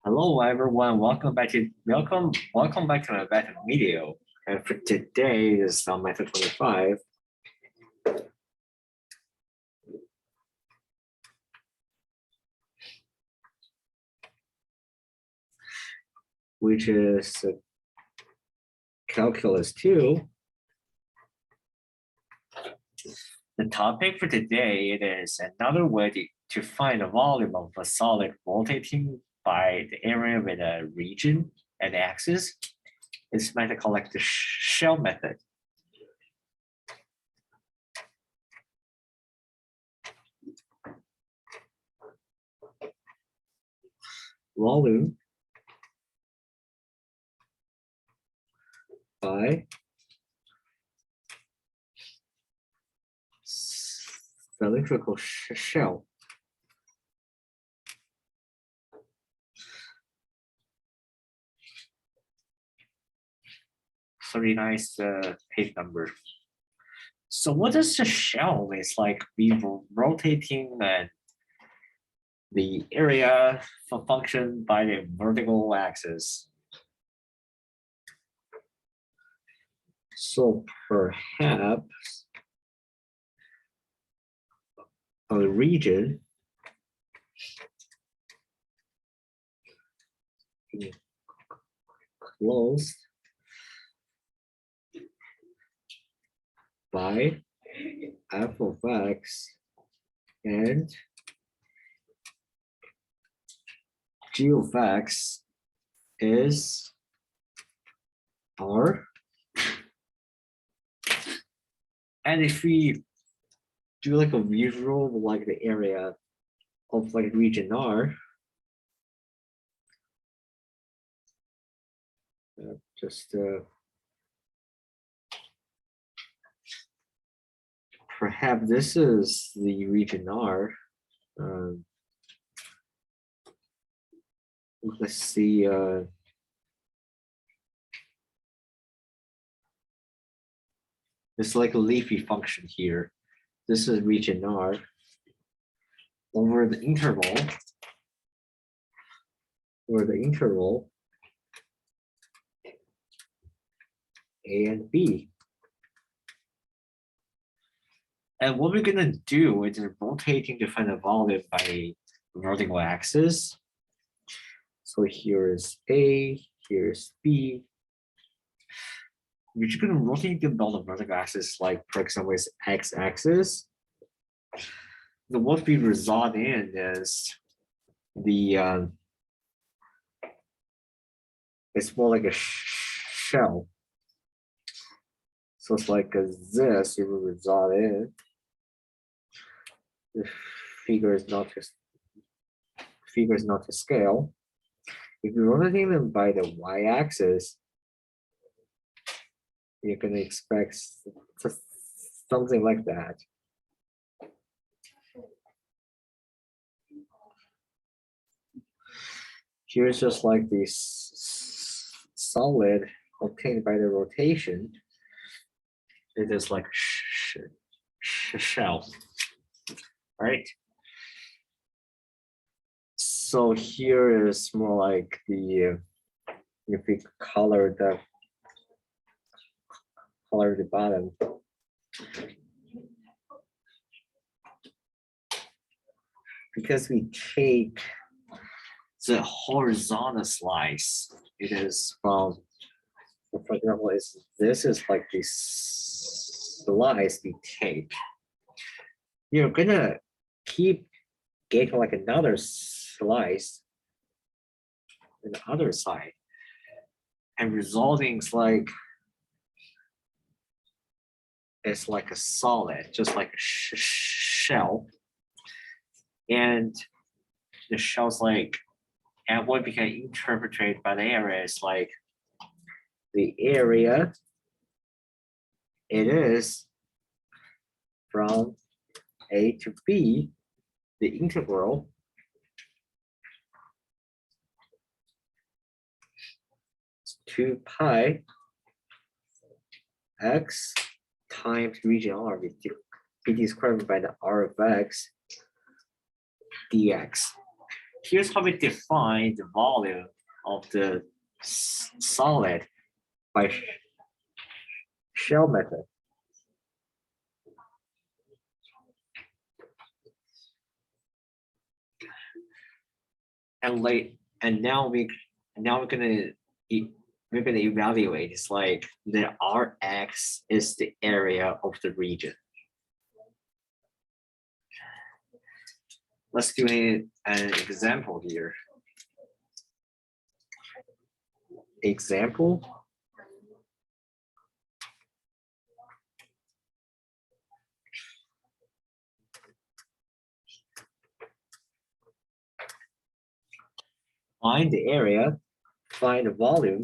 Hello everyone, welcome back to my better video. And for today is method 25. Which is calculus 2. The topic for today it is another way to find the volume of a solid rotating by the area with a region and axis. It's method called like the shell method. Volume by cylindrical shell. Very nice page number. So what does the shell? It's like we rotating and the area function by the vertical axis. So perhaps a region closed by f of x and g of x is R. And if we do like a visual like the area of like region R, perhaps this is the region R. Let's see. It's like a leafy function here. This is region R. Over the interval, A and B. And what we're gonna do is rotating to find the volume by vertical axis. So here is A, here's B. We're just gonna rotate them on the vertical axis, like for example, is x-axis. Then what we result in is the it's more like a shell. So it's like this, it will result in the figure is not to scale. If you rotate them by the y-axis, you're going to expect something like that. Here's just like this solid obtained by the rotation. It is like shell, right? So here is more like the if we color the bottom. Because we take the horizontal slice, it is from, for example, this is like this slice we take. You're gonna keep getting like another slice on the other side, and resulting is like it's like a solid, just like a shell, and the shell's like, and what we can interpret by the area is like the area it is from A to B, the integral is 2 pi x times region R, be described by the R of x dx. here's how we define the volume of the solid by shell method. And now we're gonna evaluate. It's like the Rx is the area of the region. Let's do an example here. Example. Find the area, find the volume.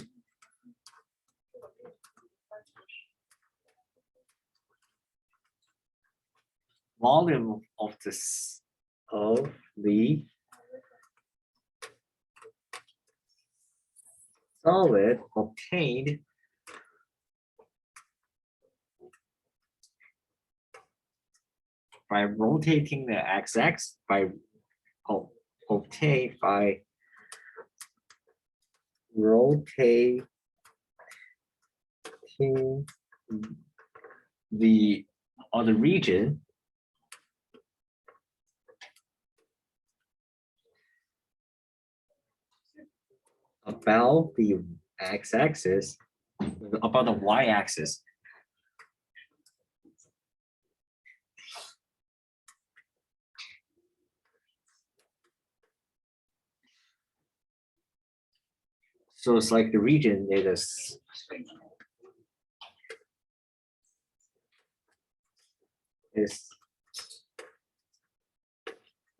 Volume of the solid obtained by rotating the x-axis, obtained by rotating the other region about the x-axis, about the y-axis. So it's like the region is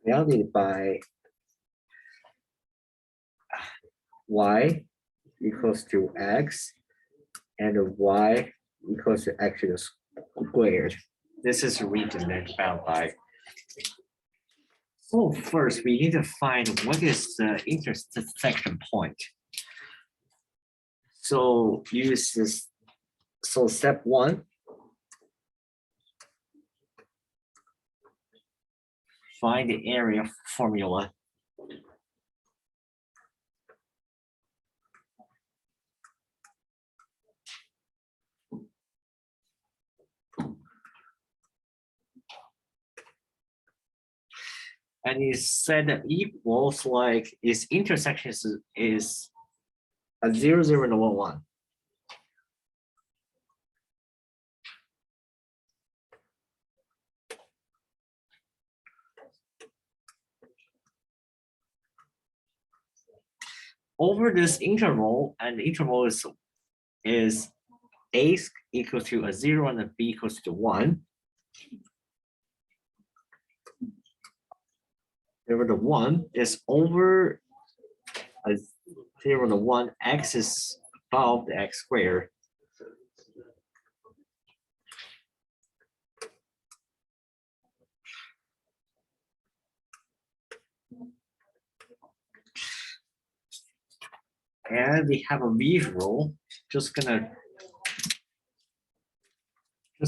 bounded by y equals to x and y equals to x squared. This is a region that's bound by. So first we need to find what is the intersection point. So use this. So step one, find the area formula. And it said that equals like its intersection is a 0, 0, and 1, 1. Over this interval, and the interval is a equals to a 0 and a b equals to 1. Over the 1 is over a 0 and a 1, x is above the x squared. And we have a visual, just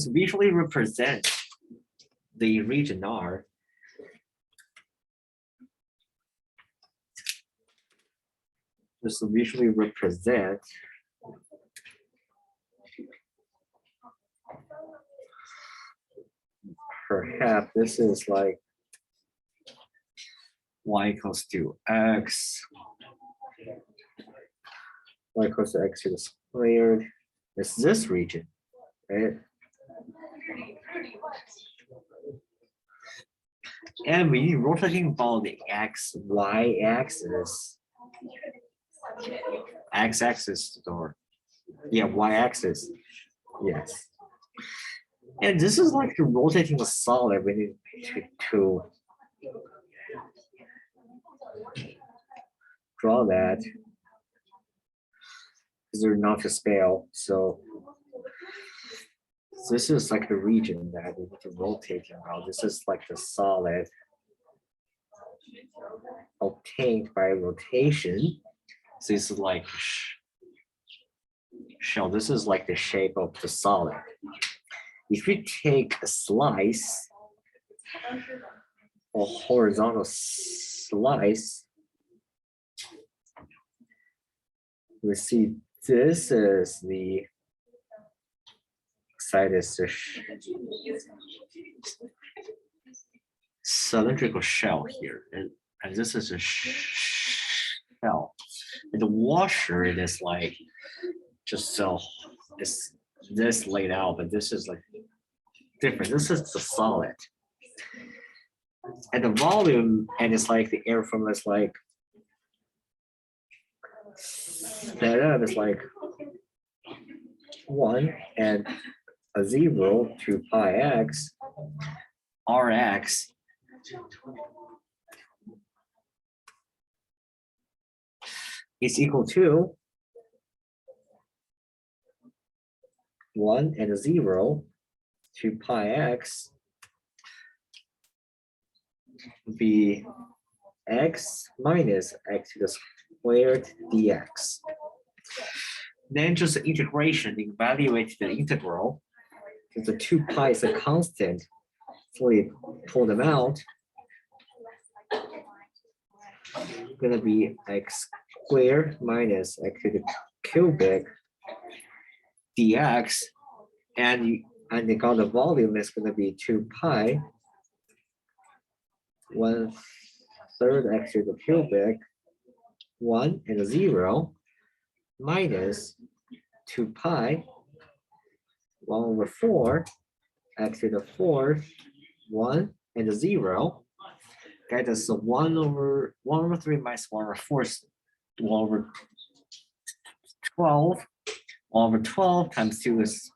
visually represent the region R. Just to visually represent perhaps this is like y equals to x, y equals to x to the squared. It's this region, right? And we rotating about the x, y axis, x-axis or yeah, y-axis, yes. And this is like the rotating the solid. We need to draw that because they're not to scale. So this is like the region that we need to rotate around. This is like the solid obtained by rotation. So this is like shell. This is like the shape of the solid. If we take a slice or horizontal slice we see this is the excited cylindrical shell here, and this is a shell, and the washer it is like just so it's this laid out, but this is like different. This is the solid, and the volume, and it's like the air from this like set up is like 1 and a 0 to pi x Rx is equal to 1 and a 0 to pi x be x minus x to the squared dx. Then just the integration, evaluate the integral. The 2 pi is a constant, so we pull them out. Gonna be x squared minus x to the cubic dx, and they got the volume is gonna be 2 pi 1/3 x to the cubic 1 and a 0 minus 2 pi 1/4 x to the 4th 1 and a 0 get us a 1/3 minus 1/4 1/12 1/12 times 2 is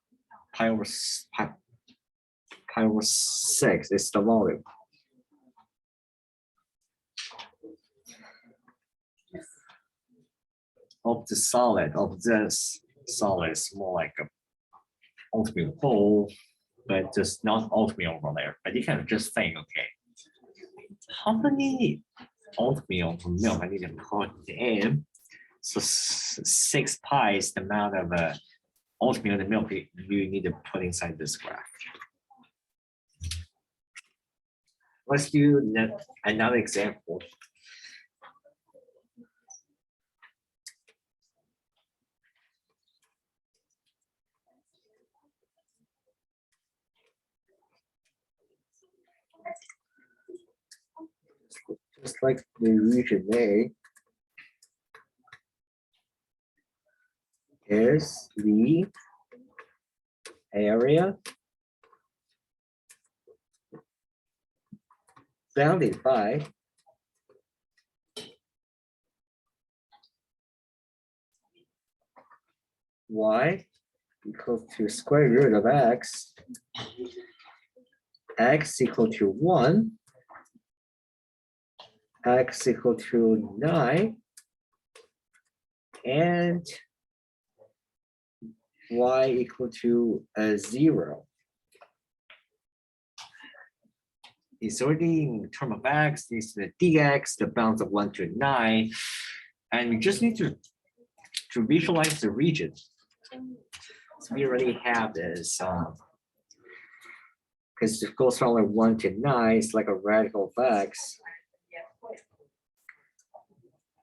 pi over 6 is the volume. Of the solid of this solid is more like a oatmeal bowl, but just not oatmeal over there. But you can just think, okay, how many oatmeal milk I need to put in? So 6 pi is the amount of oatmeal and milk you need to put inside this graph. Let's do another example. Just like the region A is the area bounded by y equal to square root of x, x equal to 1, x equal to 9, and y equal to 0. Inserting in term of x is the dx, the bounds of 1 to 9, and we just need to visualize the region. So we already have this because it goes from like 1 to 9, it's like a radical of x.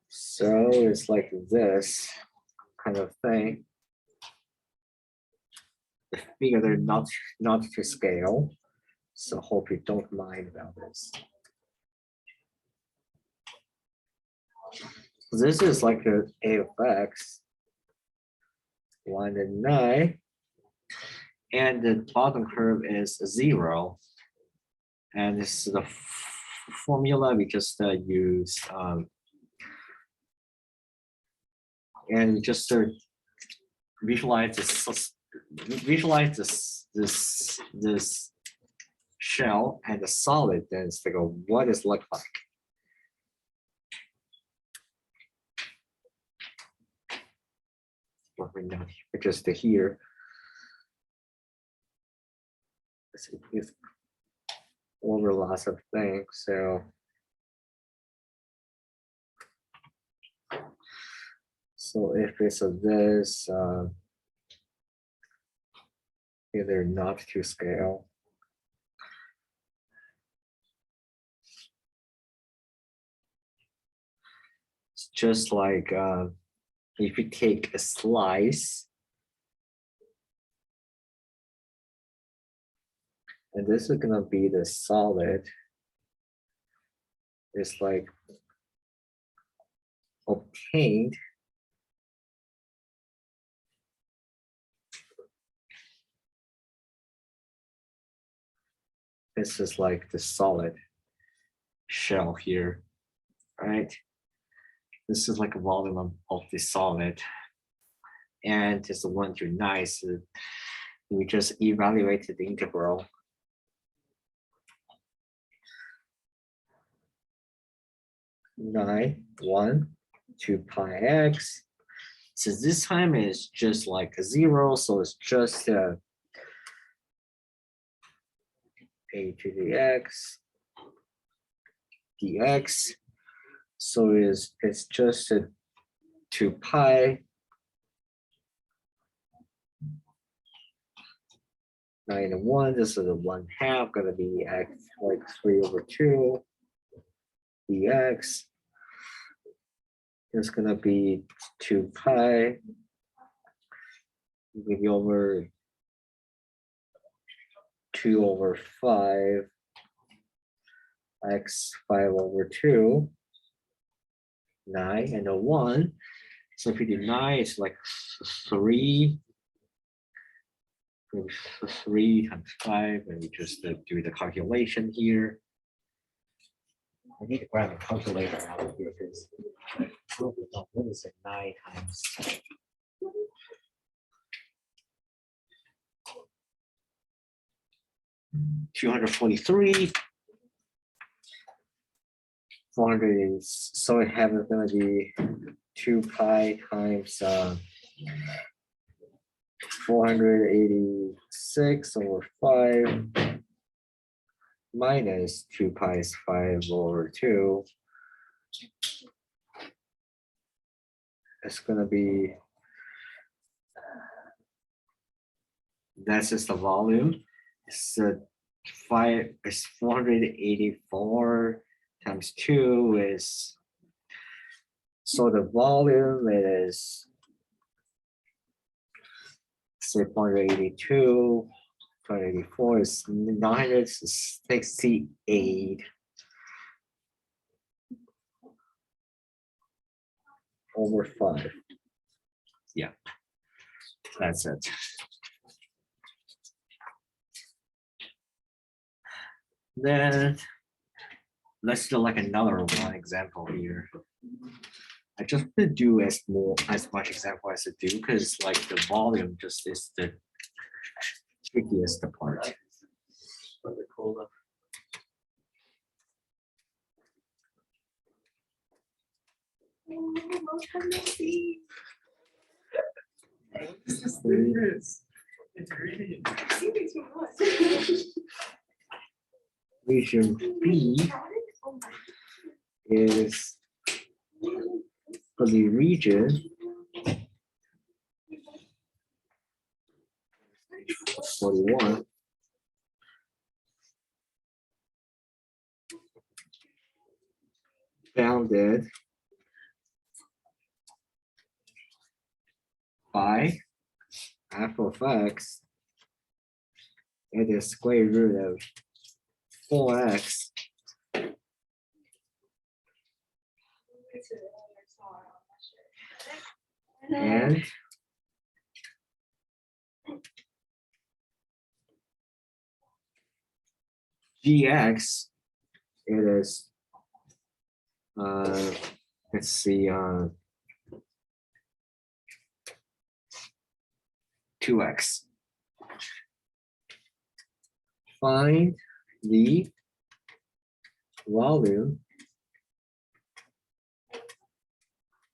So it's like this kind of thing. The figure they're not to scale. So hope you don't mind about this. This is like a of x, 1 and 9. And the bottom curve is 0. And this is the formula we just use. And just visualize this shell and the solid, then it's like what does it look like? Well, we're not here, just here. It's over lots of things, so. So if it's this, they're not to scale. It's just like if you take a slice, and this is gonna be the solid, it's like obtained this is like the solid shell here, right? This is like a volume of the solid, and it's 1 to 9. So we just evaluated the integral. Nine, 1 to pi x. So this time is just like a 0, so it's just a to the x dx. So it's just a 2 pi 9 and 1. This is a 1/2 gonna be x like 3/2 dx. It's gonna be 2 pi maybe over 2/5 x 5/2 9 and a 1. So if you do 9, it's like 3 times 5, and we just do the calculation here. I need to grab a calculator out of here because what is it? 9 times 243. 400 is, so we have it gonna be 2 pi times 486/5 minus 2 pi is 5/2. It's gonna be, that's just the volume. It's 484 times 2 is, so the volume is 482, 484 is 968/5. Yeah, that's it. Then let's do like another one example here. I just didn't do as much example as I do because like the volume just is the trickiest part. Region B is for the region 41. Bounded by f of x and the square root of 4x and gx, it is let's see 2x. Find the volume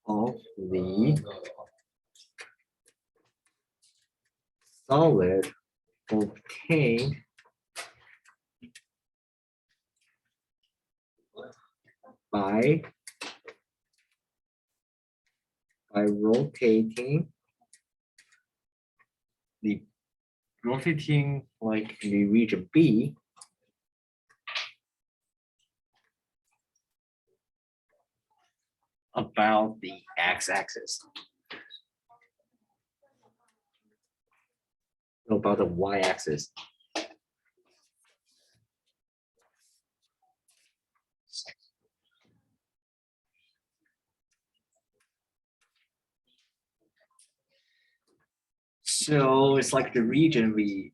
of the solid obtained by rotating like the region B about the x-axis. about the y-axis. So it's like the region we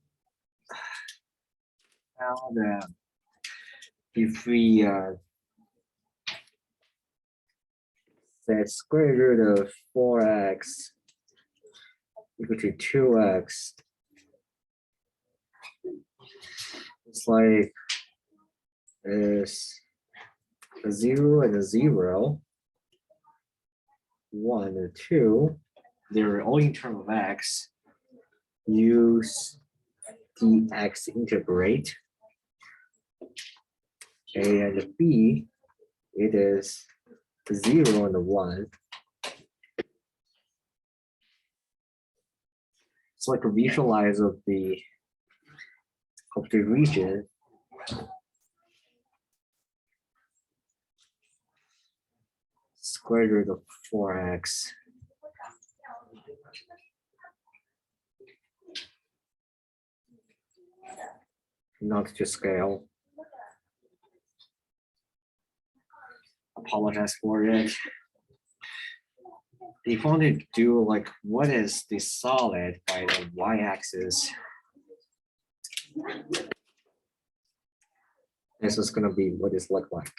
found if we set square root of 4x equal to 2x, it's like is a 0 and a 0, 1 and 2. They're all in terms of x. Use dx integrate. A and B, it is 0 and 1. It's like a visualize of the region. Square root of 4x. Not to scale. Apologize for it. If you want to do like what is the solid by the y-axis, this is going to be what it look like.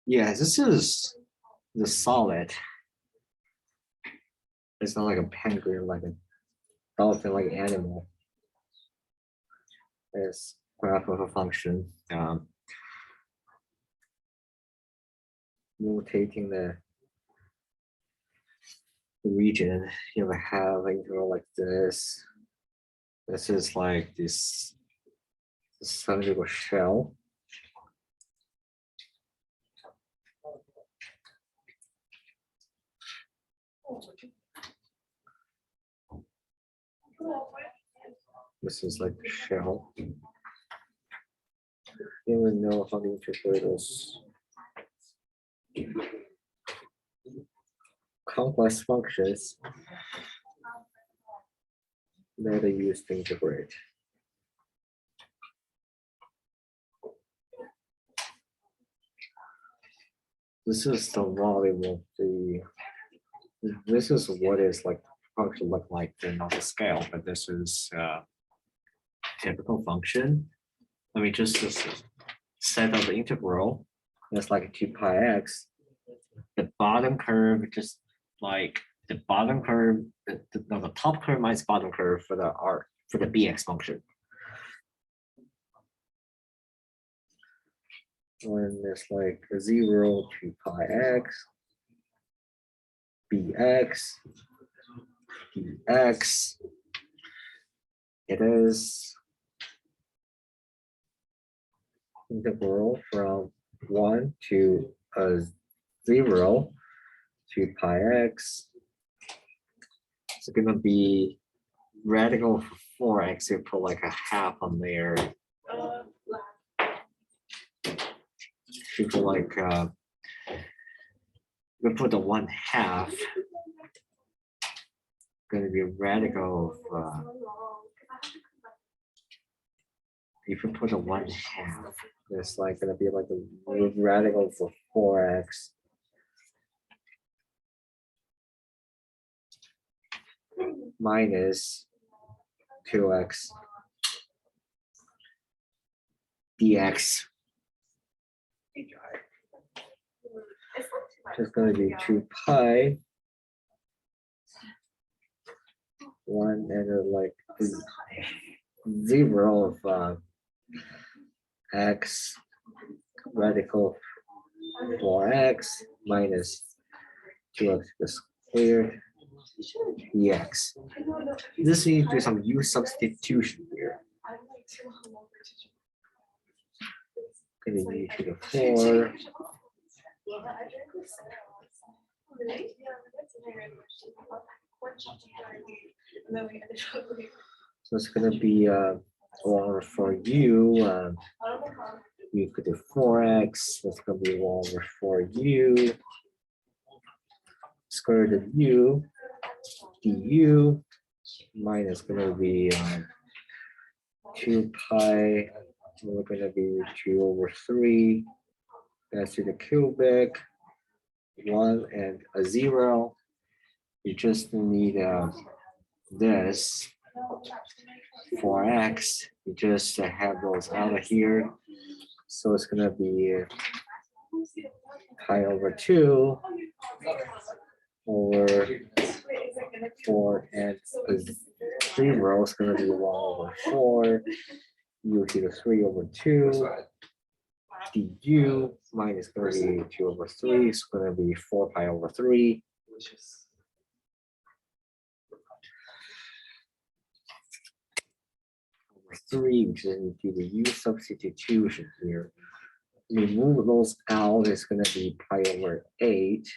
Yeah, this is the solid. It's not like a penguin, like a dolphin, like an animal. It's graph of a function. Rotating the region, you have an interval like this. This is like this cylindrical shell. This is like the shell. You will know how to interpret those complex functions that are used to integrate. This is the volume of the. This is what is like function look like. They're not the scale, but this is typical function. Let me just set up the integral. That's like 2 pi x. The bottom curve, just like the bottom curve, the top curve minus bottom curve for the bx function. When it's like 0 to pi x, bx, dx, it is integral from 1 to 0 to pi x. It's gonna be radical for 4x. You put like a half on there. You put like we put the 1/2. Gonna be radical of if you put a 1/2, it's like gonna be like a radical for 4x. Minus 2x dx. It's going to be 2 pi 1 and like 0 of x radical 4x minus 2x squared dx. This needs to do some use substitution here. u to the 4. So it's going to be 1 for u, u to the 4x. That's going to be 1/4u. Square root of u du minus going to be 2 pi. We're going to be 2/3. That's to the cubic. 1 and a 0. You just need this for x. You just have those out of here. So it's going to be pi over 2 over 4 and a 0 is going to be 1/4 u to the 3/2 du minus going to be 2/3. It's going to be 4 pi over 3. Over 3, which is do the u substitution here. Remove those out, it's going to be pi over 8.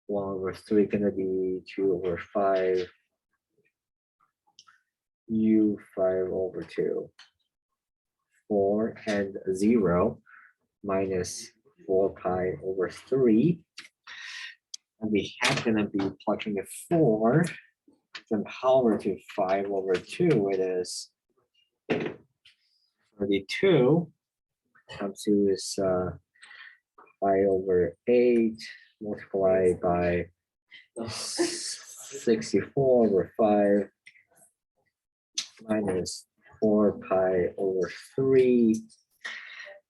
1/3 going to be 2/5 u 5/2. 4 and 0 minus 4 pi over 3. And we have going to be plugging the 4, then power to 5/2. It is 32. Comes to is pi over 8 multiplied by 64/5 minus 4 pi over 3.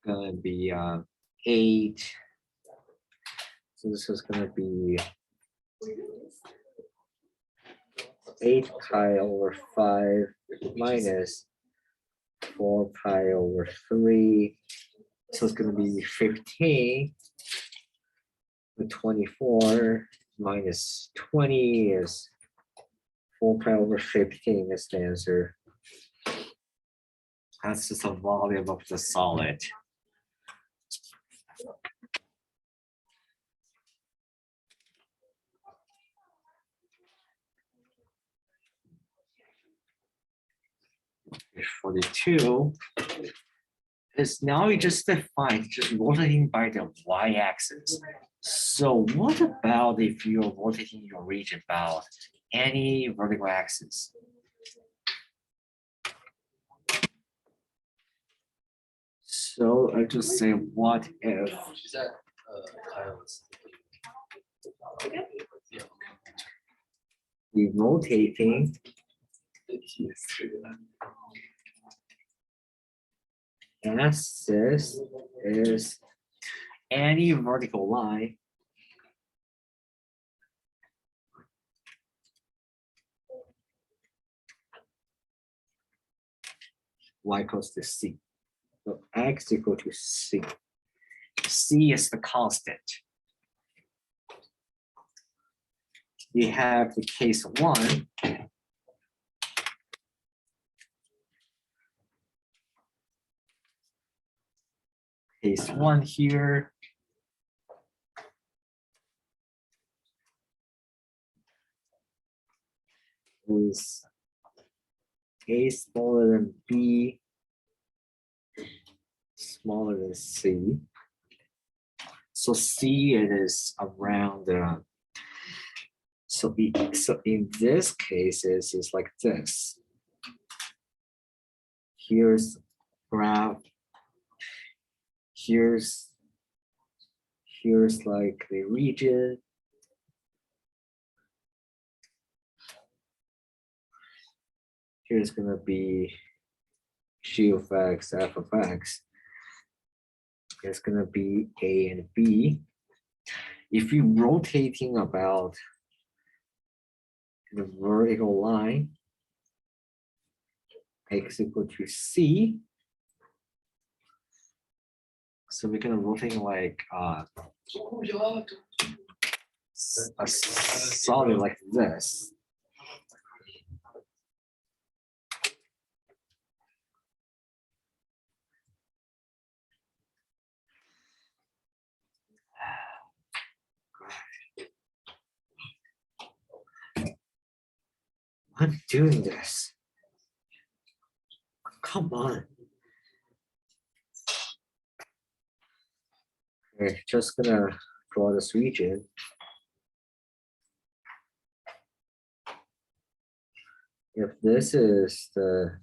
Gonna be 8. So this is gonna be 8 pi over 5 minus 4 pi over 3. So it's gonna be 15. The 24 minus 20 is 4 pi over 15 is the answer. That's just the volume of the solid. Page 42 is now we just define just rotating by the y-axis. So what about if you're rotating your region about any vertical axis? So I just say, what if Is that Kyle's? Yeah. we rotating axis is any vertical line y equals to c. So x equal to c. C is the constant. We have the case 1. Case 1 here. Is A smaller than B, smaller than C. So C it is around so in this case it's like this. Here's graph. Here's like the region. Here's gonna be g of x, f of x. It's gonna be A and B. If you're rotating about the vertical line, x equal to c. So we're gonna rotate like a solid like this. I'm doing this. Come on. Okay, just gonna draw this region. If this is the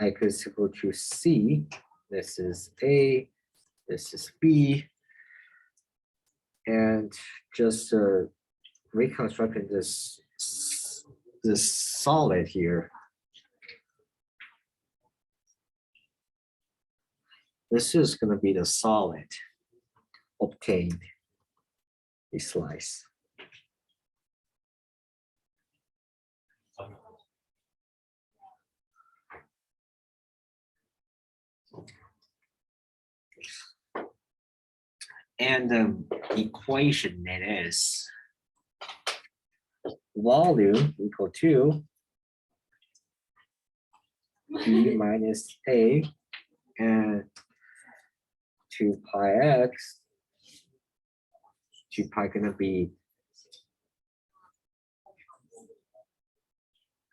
x is equal to C, this is A, this is B, and just reconstructing this solid here. This is going to be the solid obtained a slice. And the equation it is volume equal to B minus A and 2 pi x. 2 pi gonna be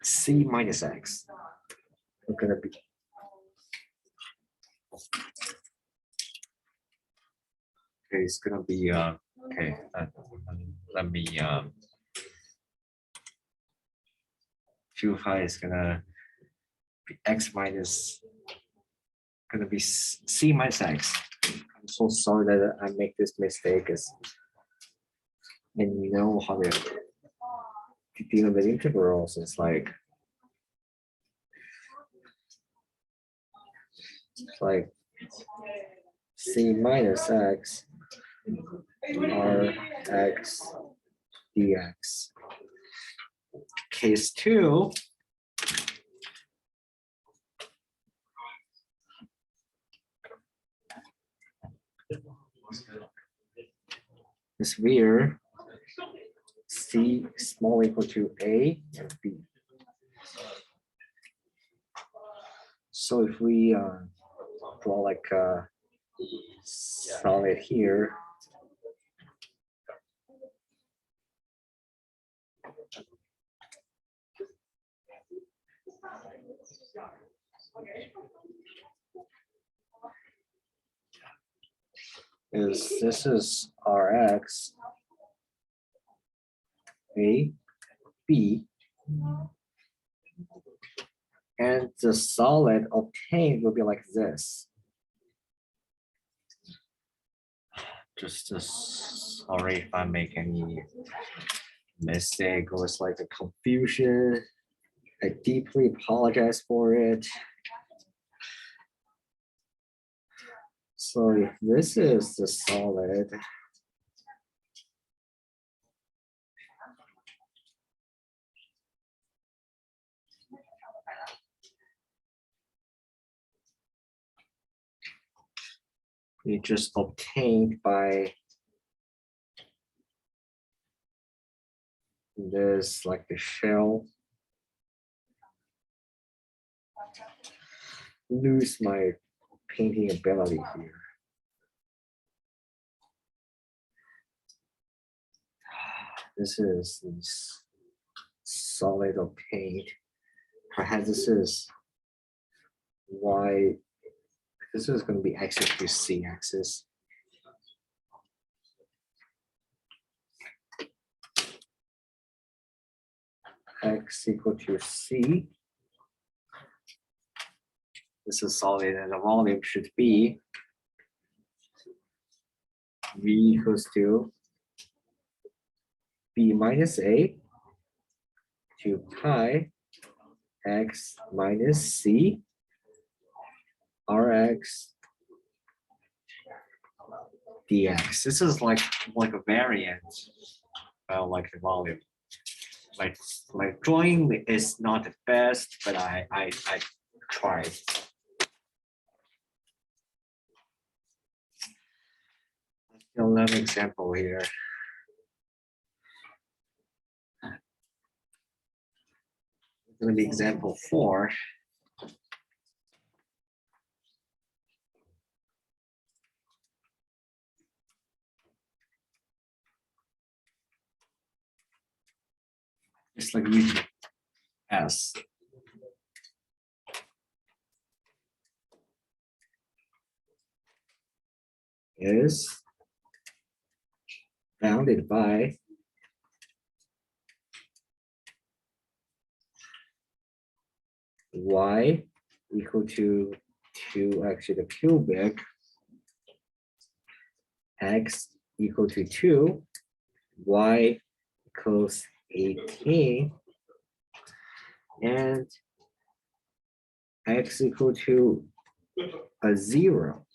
C minus x. We're gonna be okay. It's gonna be okay. Let me 2 pi is gonna be x minus gonna be C minus x. I'm so sorry that I make this mistake. And you know how to deal with integrals. It's like C minus x r x dx. Case 2. Is where C small equal to A and B. So if we draw like a solid here, this is Rx, A, B, and the solid obtained will be like this. Just sorry if I make any mistake or it's like a confusion. I deeply apologize for it. So if this is the solid, we just obtained by this, like the shell. Lose my painting ability here. This is this solid obtained. Perhaps this is why this is going to be x equal to C axis. X equal to C. This is solid and the volume should be V equals to B minus A 2 pi x minus C Rx dx. This is like a variant, like the volume. Like drawing is not the best, but I tried. Another example here. It's going to be example 4. Just like usual. S is bounded by y equal to 2x to the cubic, x equal to 2, y equals 18, and x equal to a 0.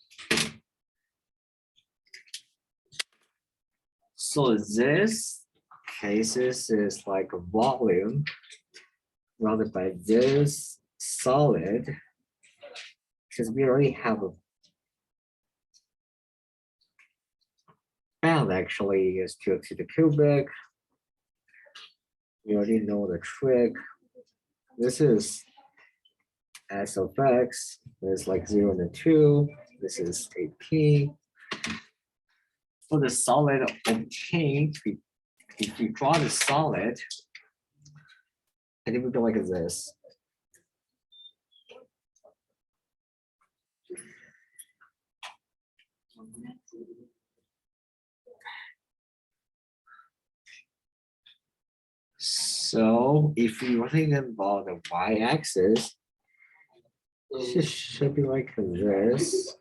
So this cases is like a volume rounded by this solid, because we already have a bound actually is 2x to the cubic. We already know the trick. This is S of x, there's like 0 and a 2. This is 18. For the solid obtained, if you draw the solid, and it would be like this. So if you think about the y-axis, it should be like this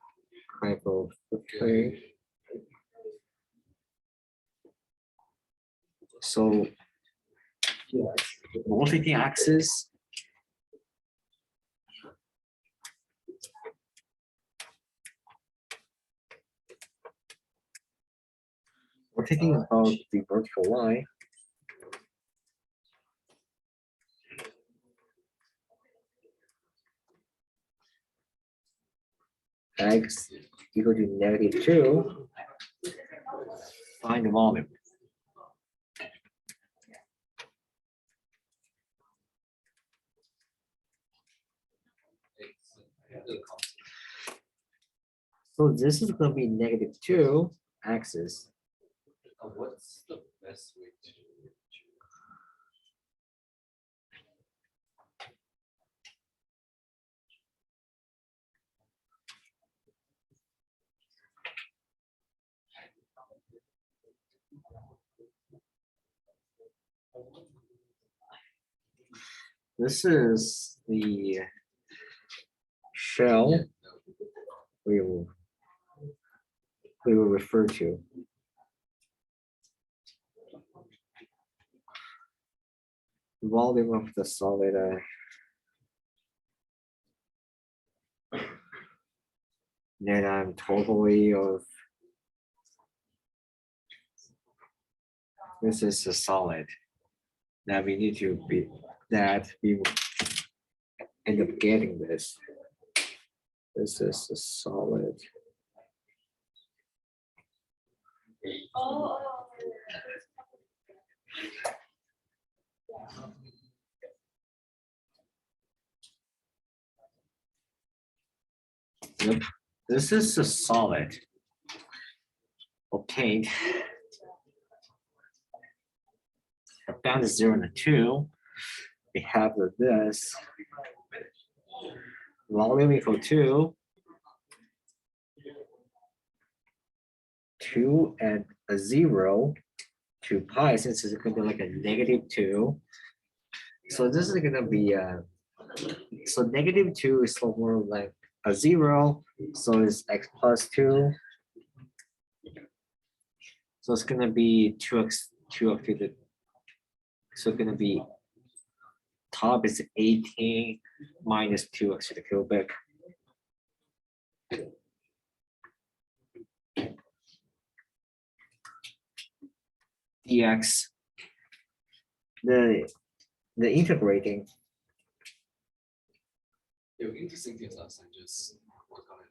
type of thing. So rotating axis, we're thinking about the vertical line. X equal to -2, find the volume. So this is going to be -2 axis. What's the best way to? This is the shell we will refer to. Volume of the solid. Then I'm totally of. This is a solid. Now we need to be that we will end up getting this. This is a solid. Yep. This is a solid obtained. The bound is 0 and a 2. We have this volume equal to 2 and a 0 to pi, since it's going to be like a -2. So this is going to be so -2 is more like a 0, so it's x plus 2. So it's going to be 2x up to the, so it's going to be top is 18 minus 2x to the cubic. Dx, the integrating. Yeah, interesting things last time, just work on it.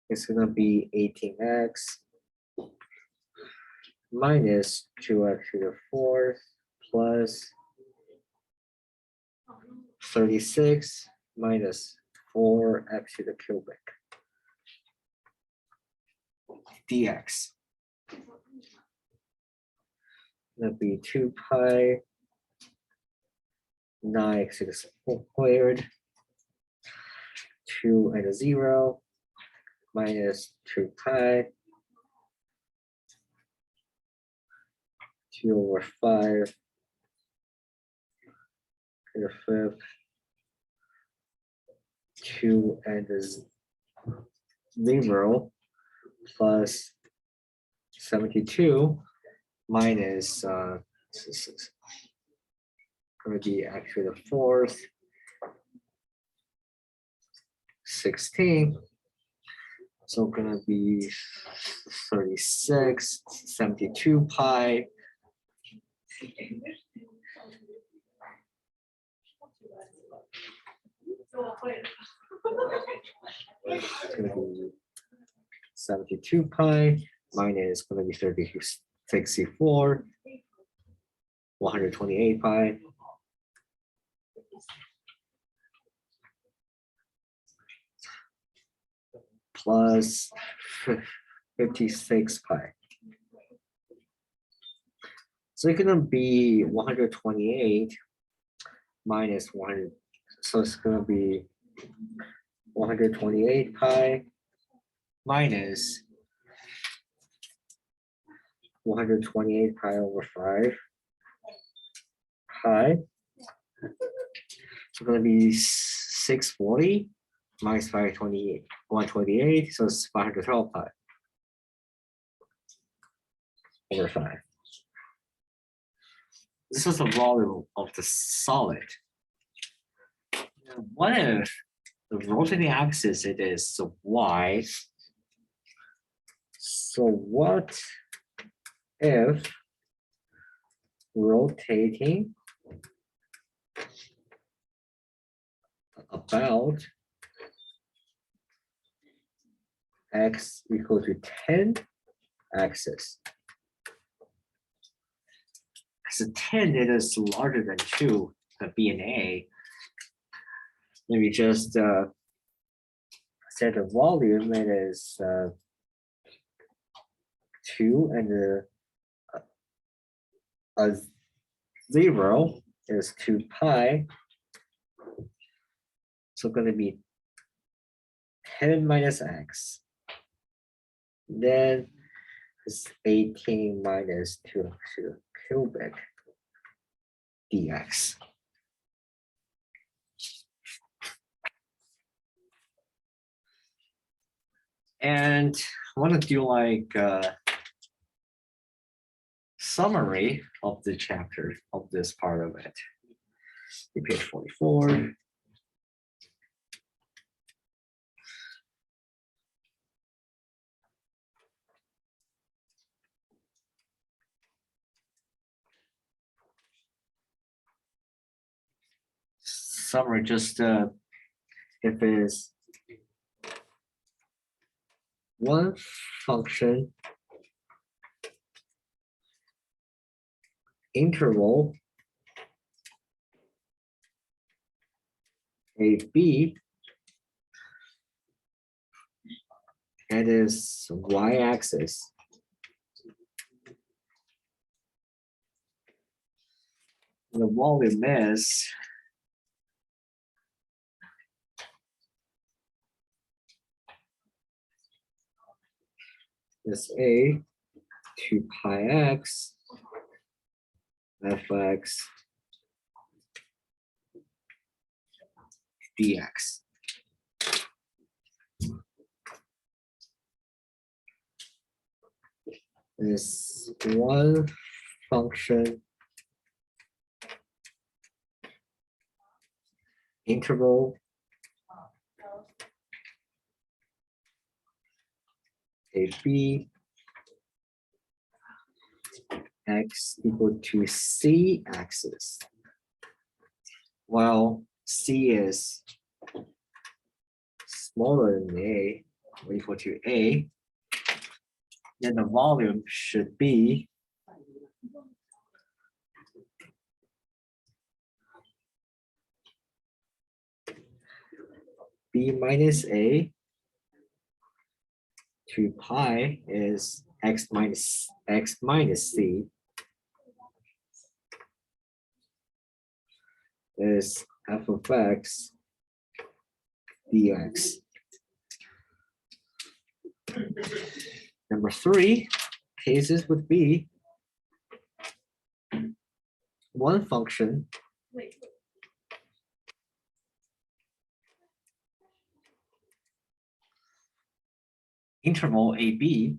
It's gonna be 18x minus 2x to the 4th plus 36 minus 4x to the cubic dx. That'd be 2 pi 9x squared, 2 and a 0 minus 2 pi 2/5 to the fifth 2 and a 0 plus 72 minus this is going to be actually the fourth 16, so gonna be 36 72 pi it's gonna be 72 pi minus gonna be 64 128 pi plus 56 pi. So it's gonna be 128 minus 100. So it's gonna be 128 pi minus 128 pi over 5 pi. It's gonna be 640 minus 528, 128, so it's 512 pi over 5. This is the volume of the solid. Now, what if the rotating axis it is y? So what if rotating about x equal to 10 axis? So 10 it is larger than 2, the B and A. Let me just set the volume, it is 2 and a 0 is 2 pi. So going to be 10 minus x. Then it's 18 minus 2 cubic dx. And I want to do like a summary of the chapter of this part of it. Page 44. Summary, just if it's one function interval AB and is y-axis. The volume is a 2 pi x fx dx. Is one function interval AB x equal to c axis. While c is smaller than a or equal to a, then the volume should be b minus a 2 pi is x minus c is f of x dx. Number 3 cases would be one function interval AB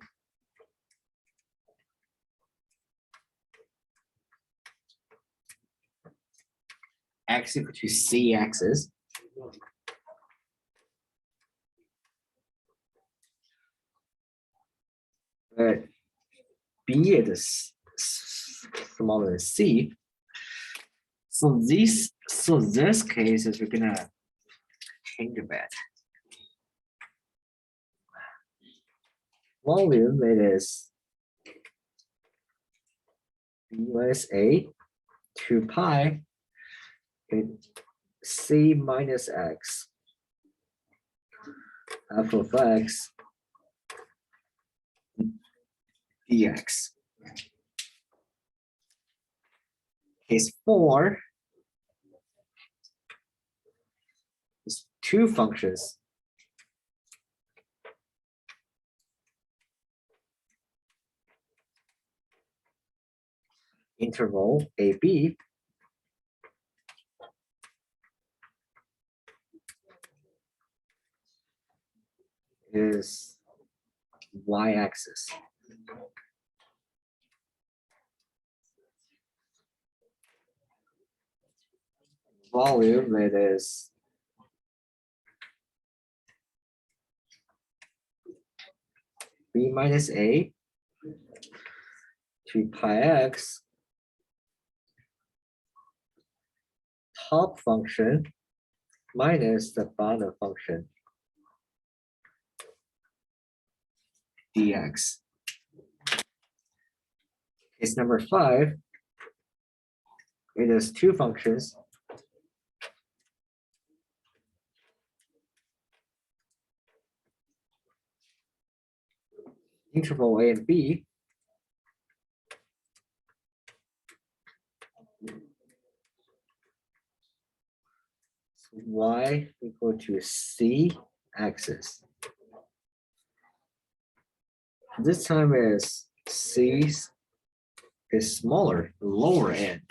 x equal to c axis but b is smaller than c. So this case is we're gonna change a bit. Volume it is b minus a 2 pi in c minus x f of x dx. Case 4 is two functions interval AB is y-axis. Volume it is b minus a 2 pi x top function minus the bottom function dx. Case number 5, it is two functions interval a and b y equal to c axis. This time is c is smaller, lower end.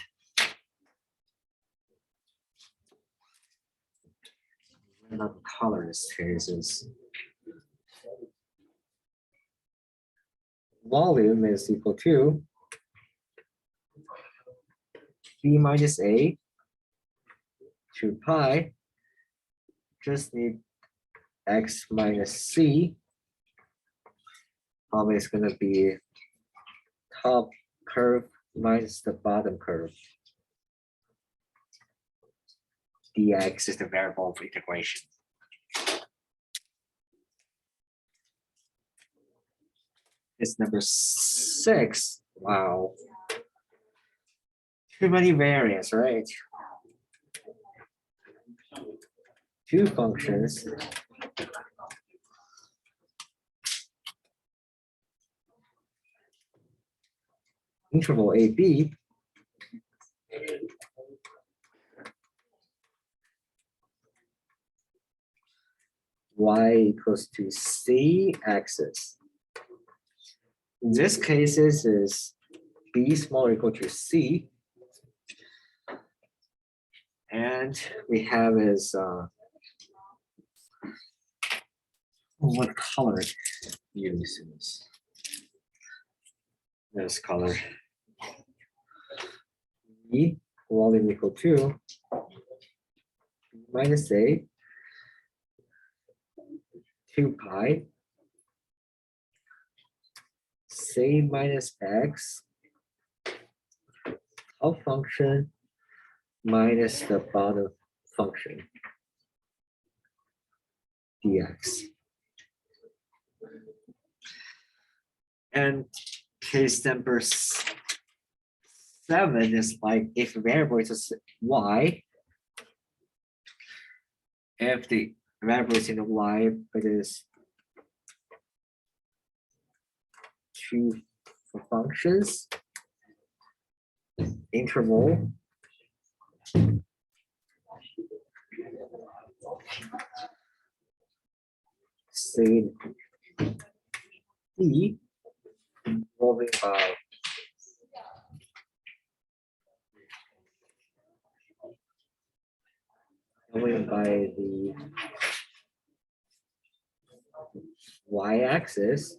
Another color this case is volume is equal to b minus a 2 pi, just need x minus c. Probably it's going to be top curve minus the bottom curve. Dx is the variable of integration. It's number 6. Wow. Too many variants, right? Two functions interval AB y equals to c axis. In this case is b smaller equal to c, and we have is what color use this color. E volume equal to minus a 2 pi c minus x top function minus the bottom function dx. And case number 7 is like if variable is y, if the variable is in the y, it is two functions interval Say D moving by the y-axis.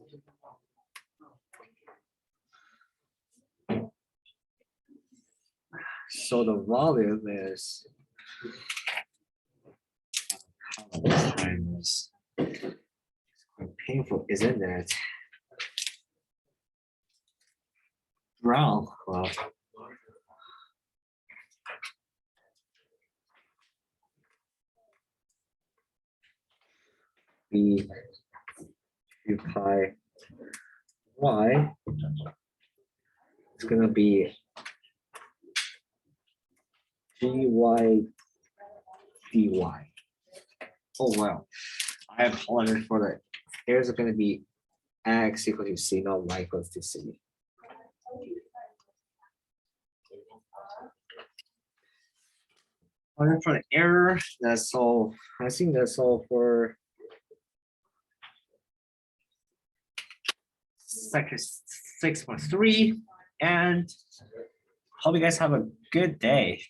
So the volume is times quite painful, isn't it? Drown. Well, b 2 pi y. It's gonna be gy dy. Oh well, I apologize for that. Here's going to be x equal to c, not y equals to c. Apologize for the error. That's all. I think that's all for section 6.3. And hope you guys have a good day.